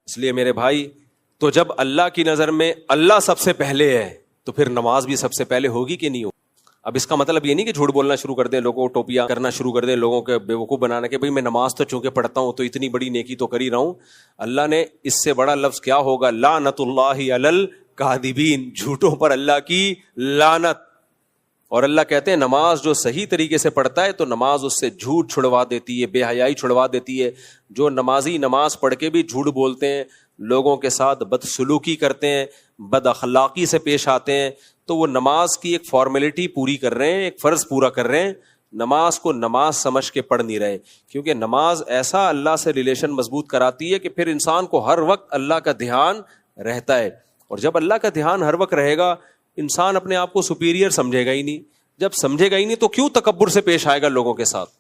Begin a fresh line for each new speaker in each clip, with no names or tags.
اس لیے میرے بھائی، تو جب اللہ کی نظر میں اللہ سب سے پہلے ہے تو پھر نماز بھی سب سے پہلے ہوگی کہ نہیں ہوگی؟ اب اس کا مطلب یہ نہیں کہ جھوٹ بولنا شروع کر دیں، لوگوں کو ٹوپیاں کرنا شروع کر دیں، لوگوں کے بیوقوف بنانے کے، بھئی میں نماز تو چونکہ پڑھتا ہوں تو اتنی بڑی نیکی تو کر ہی رہا ہوں۔ اللہ نے اس سے بڑا لفظ کیا ہوگا؟ لعنت اللہ علی الکاذبین، جھوٹوں پر اللہ کی لعنت۔ اور اللہ کہتے ہیں نماز جو صحیح طریقے سے پڑھتا ہے تو نماز اس سے جھوٹ چھڑوا دیتی ہے، بے حیائی چھڑوا دیتی ہے۔ جو نمازی نماز پڑھ کے بھی جھوٹ بولتے ہیں، لوگوں کے ساتھ بدسلوکی کرتے ہیں، بد اخلاقی سے پیش آتے ہیں، تو وہ نماز کی ایک فارمیلٹی پوری کر رہے ہیں، ایک فرض پورا کر رہے ہیں، نماز کو نماز سمجھ کے پڑھ نہیں رہے۔ کیونکہ نماز ایسا اللہ سے ریلیشن مضبوط کراتی ہے کہ پھر انسان کو ہر وقت اللہ کا دھیان رہتا ہے، اور جب اللہ کا دھیان ہر وقت رہے گا انسان اپنے آپ کو سپیریئر سمجھے گا ہی نہیں۔ جب سمجھے گا ہی نہیں تو کیوں تکبر سے پیش آئے گا لوگوں کے ساتھ؟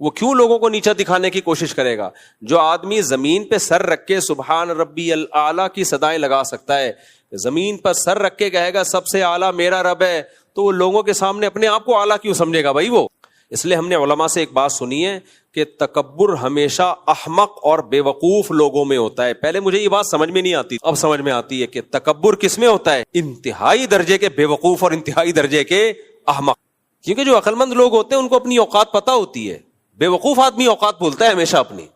وہ کیوں لوگوں کو نیچا دکھانے کی کوشش کرے گا؟ جو آدمی زمین پہ سر رکھ کے سبحان ربی الاعلیٰ کی صدائیں لگا سکتا ہے، زمین پر سر رکھ کے کہے گا سب سے اعلیٰ میرا رب ہے، تو وہ لوگوں کے سامنے اپنے آپ کو اعلیٰ کیوں سمجھے گا بھائی وہ؟ اس لیے ہم نے علماء سے ایک بات سنی ہے کہ تکبر ہمیشہ احمق اور بے وقوف لوگوں میں ہوتا ہے۔ پہلے مجھے یہ بات سمجھ میں نہیں آتی، اب سمجھ میں آتی ہے کہ تکبر کس میں ہوتا ہے؟ انتہائی درجے کے بے وقوف اور انتہائی درجے کے احمق۔ کیونکہ جو عقل مند لوگ ہوتے ہیں ان کو اپنی اوقات پتہ ہوتی ہے، بے وقوف آدمی اوقات بولتا ہے ہمیشہ اپنی،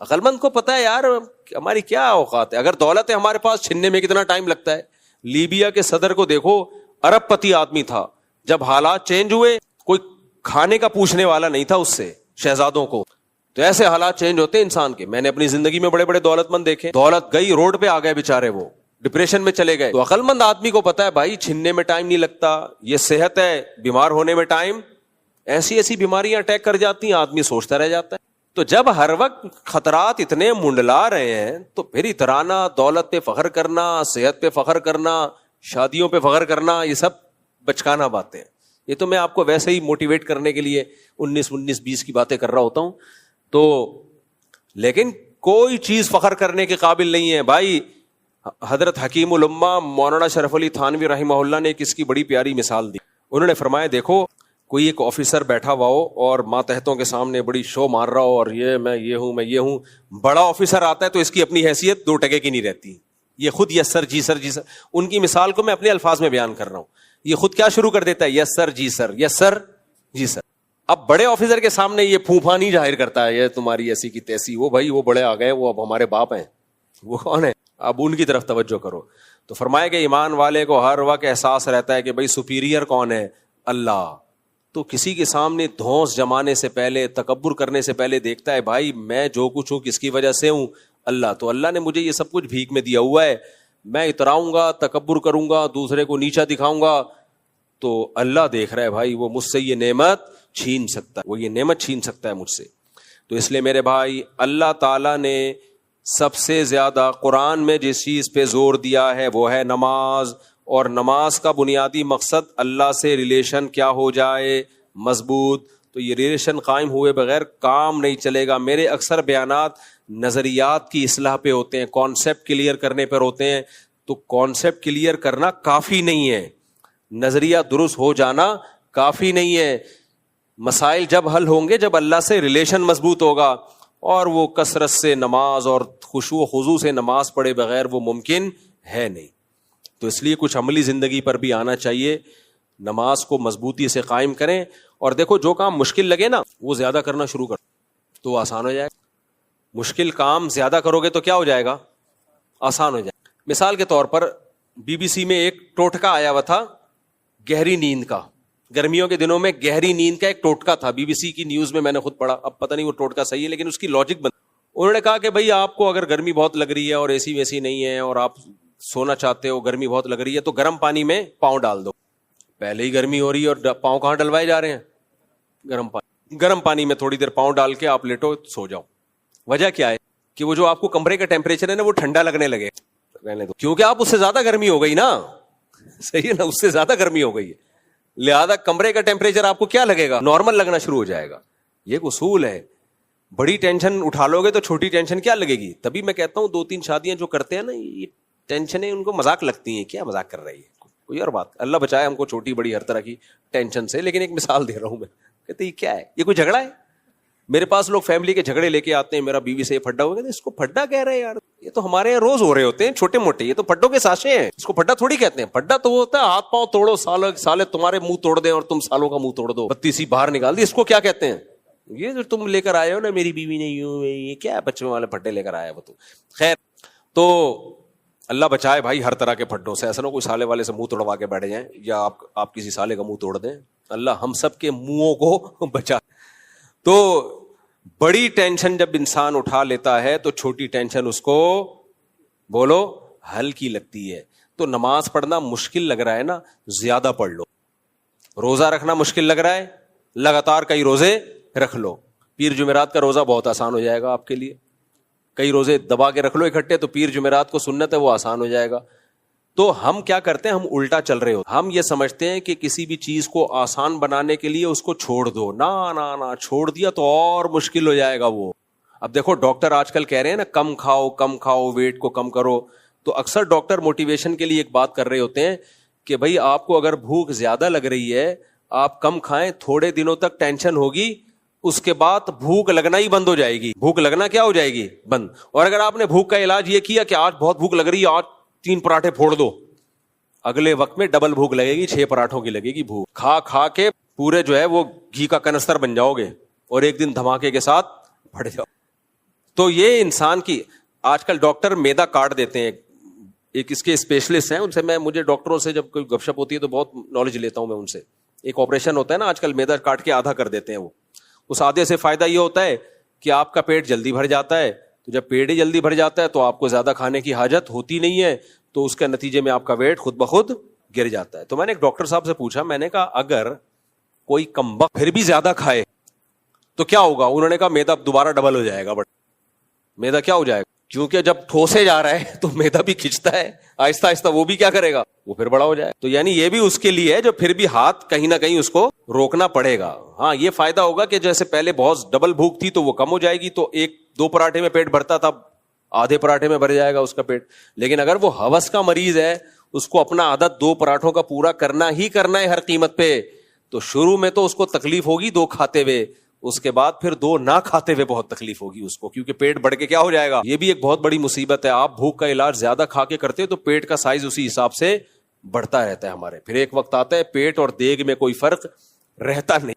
عقل مند کو پتہ ہے یار ہماری کیا اوقات ہے۔ اگر دولت ہے ہمارے پاس، چھننے میں کتنا ٹائم لگتا ہے۔ لیبیا کے صدر کو دیکھو، ارب پتی آدمی تھا، جب حالات چینج ہوئے کوئی کھانے کا پوچھنے والا نہیں تھا اس سے، شہزادوں کو۔ تو ایسے حالات چینج ہوتے ہیں انسان کے۔ میں نے اپنی زندگی میں بڑے بڑے دولت مند دیکھے، دولت گئی روڈ پہ آ گئے بےچارے، وہ ڈپریشن میں چلے گئے۔ تو عقل مند آدمی کو پتا ہے بھائی چھننے میں ٹائم نہیں لگتا، یہ صحت ہے، بیمار ہونے میں ٹائم، ایسی ایسی بیماریاں اٹیک کر جاتی ہیں، آدمی سوچتا رہ جاتا ہے۔ تو جب ہر وقت خطرات اتنے منڈلا رہے ہیں تو پھر اترانا، دولت پہ فخر کرنا، صحت پہ فخر کرنا، شادیوں پہ فخر کرنا، یہ سب بچکانا باتیں ہیں۔ یہ تو میں آپ کو ویسے ہی موٹیویٹ کرنے کے لیے 19 کی باتیں کر رہا ہوتا ہوں، تو لیکن کوئی چیز فخر کرنے کے قابل نہیں ہے بھائی۔ حضرت حکیم الامہ مولانا شرف علی تھانوی رحمہ اللہ نے ایک اس کی بڑی پیاری مثال دی۔ انہوں نے فرمایا دیکھو کوئی ایک آفیسر بیٹھا ہوا ہو اور ماتحتوں کے سامنے بڑی شو مار رہا ہو، اور میں یہ ہوں، بڑا آفیسر آتا ہے تو اس کی اپنی حیثیت 2 ٹکے کی نہیں رہتی، یہ خود یس سر جی سر جی سر۔ ان کی مثال کو میں اپنے الفاظ میں بیان کر رہا ہوں، یہ خود کیا شروع کر دیتا ہے؟ یس سر جی سر، یس سر جی سر۔ اب بڑے آفیسر کے سامنے یہ پھوپھا نہیں ظاہر کرتا ہے، یہ تمہاری ایسی کی تیسی، وہ بھائی وہ بڑے آ گئے، وہ اب ہمارے باپ ہیں، وہ کون ہے؟ اب ان کی طرف توجہ کرو۔ تو فرمایا کہ ایمان والے کو ہر وقت احساس رہتا ہے کہ بھائی سپیریئر کون ہے؟ اللہ۔ تو کسی کے سامنے دھونس جمانے سے پہلے، تکبر کرنے سے پہلے دیکھتا ہے بھائی میں جو کچھ ہوں کس کی وجہ سے ہوں؟ اللہ۔ تو اللہ نے مجھے یہ سب کچھ بھیک میں دیا ہوا ہے، میں اتراؤں گا، تکبر کروں گا، دوسرے کو نیچا دکھاؤں گا تو اللہ دیکھ رہا ہے بھائی، وہ مجھ سے یہ نعمت چھین سکتا ہے، وہ یہ نعمت چھین سکتا ہے مجھ سے۔ تو اس لیے میرے بھائی اللہ تعالیٰ نے سب سے زیادہ قرآن میں جس چیز پہ زور دیا ہے وہ ہے نماز، اور نماز کا بنیادی مقصد اللہ سے ریلیشن کیا ہو جائے؟ مضبوط۔ تو یہ ریلیشن قائم ہوئے بغیر کام نہیں چلے گا۔ میرے اکثر بیانات نظریات کی اصلاح پہ ہوتے ہیں، کانسیپٹ کلیئر کرنے پر ہوتے ہیں، تو کانسیپٹ کلیئر کرنا کافی نہیں ہے، نظریہ درست ہو جانا کافی نہیں ہے۔ مسائل جب حل ہوں گے جب اللہ سے ریلیشن مضبوط ہوگا، اور وہ کثرت سے نماز اور خشوع و خضوع سے نماز پڑھے بغیر وہ ممکن ہے نہیں۔ تو اس لیے کچھ عملی زندگی پر بھی آنا چاہیے، نماز کو مضبوطی سے قائم کریں، اور دیکھو جو کام مشکل لگے نا وہ زیادہ کرنا شروع کر تو آسان ہو جائے گا۔ مشکل کام زیادہ کرو گے تو کیا ہو جائے گا؟ آسان ہو جائے گا۔ مثال کے طور پر BBC میں ایک ٹوٹکا آیا ہوا تھا گہری نیند کا، گرمیوں کے دنوں میں گہری نیند کا ایک ٹوٹکا تھا، BBC کی نیوز میں نے خود پڑھا، اب پتہ نہیں وہ ٹوٹکا صحیح ہے لیکن اس کی لاجک انہوں نے کہا کہ بھائی آپ کو اگر گرمی بہت لگ رہی ہے اور AC ویسی نہیں ہے اور آپ سونا چاہتے ہو، گرمی بہت لگ رہی ہے، تو گرم پانی میں پاؤں ڈال دو۔ پہلے ہی گرمی ہو رہی ہے اور پاؤں کہاں ڈلوائے جا رہے ہیں؟ گرم پانی میں تھوڑی دیر پاؤں ڈال کے آپ لیٹو، سو جاؤ۔ وجہ کیا ہے کہ وہ جو آپ کو کمرے کا ٹیمپریچر ہے نا وہ ٹھنڈا لگنے لگے، کیونکہ آپ اس سے زیادہ گرمی ہو گئی نا، صحیح ہے نا، اس سے زیادہ گرمی ہو گئی ہے، لہذا کمرے کا ٹیمپریچر آپ کو کیا لگے گا؟ نارمل لگنا شروع ہو جائے گا۔ یہ ایک اصول ہے، بڑی ٹینشن اٹھا لو گے تو چھوٹی ٹینشن کیا لگے گی؟ تبھی میں کہتا ہوں 2-3 شادیاں جو کرتے ہیں نا یہ ٹینشنیں ان کو مذاق لگتی ہیں، کیا مذاق کر رہی ہے، کوئی اور بات، اللہ بچائے ہم کو چھوٹی بڑی ہر طرح کی ٹینشن سے، لیکن ایک مثال دے رہا ہوں میں، کہتے یہ کیا ہے، یہ کوئی جھگڑا ہے؟ میرے پاس لوگ فیملی کے جھگڑے لے کے آتے ہیں, میرا بیوی سے یہ پھڈا ہو گیا, اس کو پھڈا کہہ رہے ہیں یار, یہ تو ہمارے یہاں روز ہو رہے ہوتے ہیں چھوٹے موٹے, یہ تو پھڈوں کے ساشے ہیں, اس کو پھڈا تھوڑی کہتے ہیں. پھڈا تو وہ ہوتا ہے ہاتھ پاؤں توڑو, سالے تمہارے منہ توڑ دیں اور تم سالوں کا منہ توڑ دو, بتی سی باہر نکال دی, اس کو کیا کہتے ہیں؟ یہ جو تم لے کر آئے ہو نا, میری بیوی نے یوں, یہ کیا ہے بچوں والے پھڈے لے کر آیا وہ. تو خیر, تو اللہ بچائے بھائی ہر طرح کے پھڈوں سے. ایسا نہ کوئی سالے والے سے منہ توڑوا کے بیٹھ جائیں, یا آپ کسی سالے کا منہ توڑ دیں. اللہ ہم سب کے منہوں کو بچا. تو بڑی ٹینشن جب انسان اٹھا لیتا ہے تو چھوٹی ٹینشن اس کو بولو ہلکی لگتی ہے. تو نماز پڑھنا مشکل لگ رہا ہے نا, زیادہ پڑھ لو. روزہ رکھنا مشکل لگ رہا ہے, لگاتار کئی روزے رکھ لو. پیر جمعرات کا روزہ بہت آسان ہو جائے گا آپ کے لیے, کئی روزے دبا کے رکھ لو اکٹھے, تو پیر جمعرات کو سنت ہے وہ آسان ہو جائے گا. تو ہم کیا کرتے ہیں, ہم الٹا چل رہے ہو. ہم یہ سمجھتے ہیں کہ کسی بھی چیز کو آسان بنانے کے لیے اس کو چھوڑ دو. نہ چھوڑ دیا تو اور مشکل ہو جائے گا وہ. اب دیکھو ڈاکٹر آج کل کہہ رہے ہیں نا کم کھاؤ ویٹ کو کم کرو. تو اکثر ڈاکٹر موٹیویشن کے لیے ایک بات کر رہے ہوتے ہیں کہ بھائی آپ کو اگر بھوک زیادہ لگ رہی ہے, آپ کم کھائیں, تھوڑے دنوں تک ٹینشن ہوگی, اس کے بعد بھوک لگنا ہی بند ہو جائے گی. بھوک لگنا کیا ہو جائے گی؟ بند. اور اگر آپ نے بھوک کا علاج یہ کیا کہ آج بہت بھوک لگ رہی ہے, آج 3 پراٹھے پھوڑ دو, اگلے وقت میں ڈبل بھوک لگے گی, 6 پراٹھوں کی لگے گی بھوک. کھا کے پورے جو ہے وہ گھی کا کنستر بن جاؤ گے, اور ایک دن دھماکے کے ساتھ پھٹ جاؤ. تو یہ انسان کی آج کل ڈاکٹر میدا کاٹ دیتے ہیں. ایک اس کے اسپیشلسٹ ہیں, ان سے مجھے ڈاکٹروں سے جب کوئی گپ شپ ہوتی ہے تو بہت نالج لیتا ہوں میں ان سے. ایک آپریشن ہوتا ہے نا آج کل, میدا کاٹ کے آدھا کر دیتے ہیں. وہ اس آدھے سے فائدہ یہ ہوتا ہے کہ آپ کا پیٹ جلدی بھر جاتا ہے. تو جب پیٹ ہی جلدی بھر جاتا ہے تو آپ کو زیادہ کھانے کی حاجت ہوتی نہیں ہے, تو اس کے نتیجے میں آپ کا ویٹ خود بخود گر جاتا ہے. تو میں نے ایک ڈاکٹر صاحب سے پوچھا, میں نے کہا اگر کوئی کمبخت پھر بھی زیادہ کھائے تو کیا ہوگا؟ انہوں نے کہا میدا دوبارہ ڈبل ہو جائے گا. بٹ میدا کیا ہو جائے گا؟ کیونکہ جب ٹھوسے جا رہا ہے تو میدا بھی کھنچتا ہے, آہستہ آہستہ وہ بھی کیا کرے گا, وہ پھر بڑا ہو جائے. تو یعنی یہ بھی اس کے لیے ہے جو پھر بھی ہاتھ کہیں نہ کہیں اس کو روکنا پڑے گا. ہاں یہ فائدہ ہوگا کہ جیسے پہلے بہت ڈبل بھوک تھی تو وہ کم ہو جائے گی, تو 1-2 پراٹھے میں پیٹ بھرتا تھا, آدھے پراٹھے میں بھر جائے گا اس کا پیٹ. لیکن اگر وہ ہوس کا مریض ہے, اس کو اپنا عادت 2 پراٹھوں کا پورا کرنا ہی کرنا ہے ہر قیمت پہ, تو شروع میں تو اس کو تکلیف ہوگی 2 کھاتے ہوئے, اس کے بعد پھر 2 نہ کھاتے ہوئے بہت تکلیف ہوگی اس کو, کیونکہ پیٹ بڑھ کے کیا ہو جائے گا. یہ بھی ایک بہت بڑی مصیبت ہے. آپ بھوک کا علاج زیادہ کھا کے کرتے تو پیٹ کا سائز اسی حساب سے بڑھتا رہتا ہے ہمارے. پھر ایک وقت آتا ہے پیٹ اور دیگ میں کوئی فرق رہتا نہیں.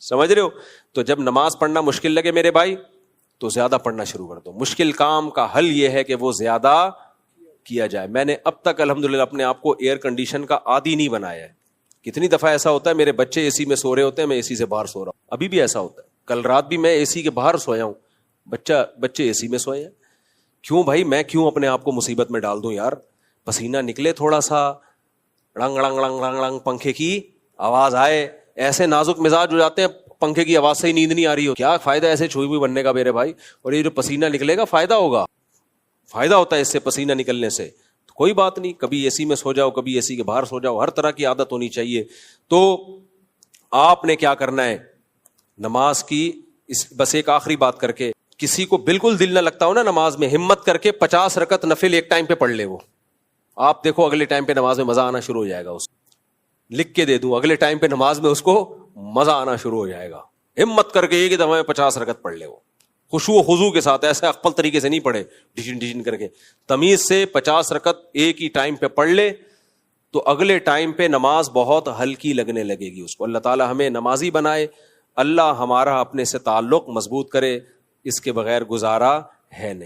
سمجھ رہے ہو؟ تو جب نماز پڑھنا مشکل لگے میرے بھائی تو زیادہ پڑھنا شروع کر دو. مشکل کام کا حل یہ ہے کہ وہ زیادہ کیا جائے. میں نے اب تک الحمدللہ اپنے آپ کو ایئر کنڈیشن کا عادی نہیں بنایا ہے. کتنی دفعہ ایسا ہوتا ہے میرے بچے اے سی میں سو رہے ہوتے ہیں, میں اے سی سے باہر سو رہا ہوں. ابھی بھی ایسا ہوتا ہے. کل رات بھی میں اے سی کے باہر سویا ہوں, بچے اے سی میں سوئے ہیں. کیوں بھائی, میں کیوں اپنے آپ کو مصیبت میں ڈال دوں یار؟ پسینہ نکلے تھوڑا سا, رنگ رنگ رنگ رنگ رنگ پنکھے کی آواز آئے, ایسے نازک مزاج ہو جاتے ہیں پنکھے کی آواز سے ہی نیند نہیں آ رہی ہو. کیا فائدہ ایسے چھوئی ہوئی بننے کا میرے بھائی؟ اور یہ جو پسینہ نکلے گا فائدہ ہوگا, فائدہ ہوتا ہے اس سے پسینہ نکلنے سے. کوئی بات نہیں, کبھی اے سی میں سو جاؤ, کبھی اے سی کے باہر سو جاؤ, ہر طرح کی عادت ہونی چاہیے. تو آپ نے کیا کرنا ہے نماز کی, بس ایک آخری بات کر کے, کسی کو بالکل دل نہ لگتا ہو نا نماز میں, ہمت کر کے 50 رکعت نفل ایک ٹائم پہ پڑھ لے. وہ آپ دیکھو اگلے ٹائم پہ نماز میں مزہ آنا شروع ہو جائے گا. اس لکھ کے دے دوں, اگلے ٹائم پہ نماز میں اس کو مزہ آنا شروع ہو جائے گا. ہمت کر کے ایک دفعہ میں 50 رکعت پڑھ لے, وہ خشوع و خضوع کے ساتھ, ایسے اقبل طریقے سے نہیں پڑھے ڈیشن ڈیشن کر کے, تمیز سے 50 رکعت ایک ہی ٹائم پہ پڑھ لے, تو اگلے ٹائم پہ نماز بہت ہلکی لگنے لگے گی اس کو. اللہ تعالی ہمیں نمازی بنائے, اللہ ہمارا اپنے سے تعلق مضبوط کرے, اس کے بغیر گزارا ہے نہیں.